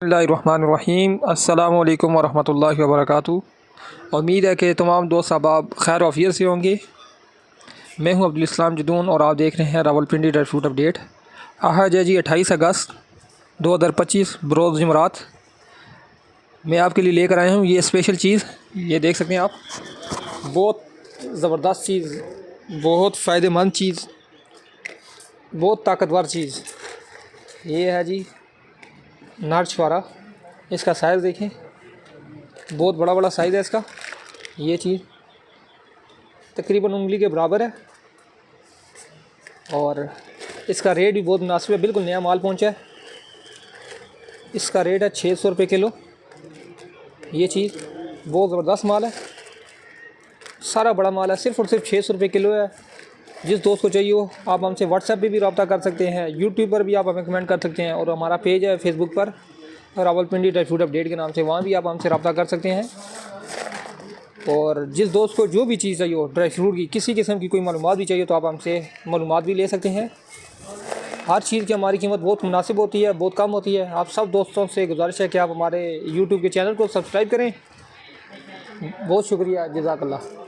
बिस्मिल्लाहिर्रहमानिर्रहीम अस्सलामु अलैकुम वरहमतुल्लाहि वबरकातुहू। उम्मीद है कि तमाम दोस्त अहबाब खैर वाफियत से होंगे। मैं हूं अब्दुल इस्लाम जदून और आप देख रहे हैं रावलपिंडी ड्राई फ्रूट अपडेट। आज है जी 28 अगस्त 2025 बरोज़ जुमरात। मैं आपके लिए लेकर आया हूं ये स्पेशल चीज़। ये देख सकते हैं आप, बहुत ज़बरदस्त चीज़, बहुत फ़ायदेमंद चीज़, बहुत ताकतवर चीज़। ये है जी नार छुआरा। इसका साइज़ देखें, बहुत बड़ा बड़ा साइज़ है इसका। ये चीज़ तकरीबन उंगली के बराबर है और इसका रेट भी बहुत मुनासिब है, बिल्कुल नया माल पहुंचा है। इसका रेट है 600 रुपये किलो। ये चीज़ बहुत ज़बरदस्त माल है, सारा बड़ा माल है, सिर्फ़ और सिर्फ 600 रुपये किलो है। जिस दोस्त को चाहिए हो आप हमसे व्हाट्सएप पे भी रब्ता कर सकते हैं, यूट्यूब पर भी आप हमें कमेंट कर सकते हैं और हमारा पेज है फेसबुक पर रावलपिंडी ड्राई फ्रूट अपडेट के नाम से, वहाँ भी आप हमसे रब्ता कर सकते हैं। और जिस दोस्त को जो भी चीज़ चाहिए हो ड्राई फ्रूट की, किसी किस्म की कोई मालूमात भी चाहिए तो आप हमसे मालूमात भी ले सकते हैं। हर चीज़ की हमारी कीमत बहुत मुनासिब होती है, बहुत कम होती है। आप सब दोस्तों से गुजारिश है कि आप हमारे यूट्यूब के चैनल को सब्सक्राइब करें। बहुत शुक्रिया, जज़ाकल्लाह।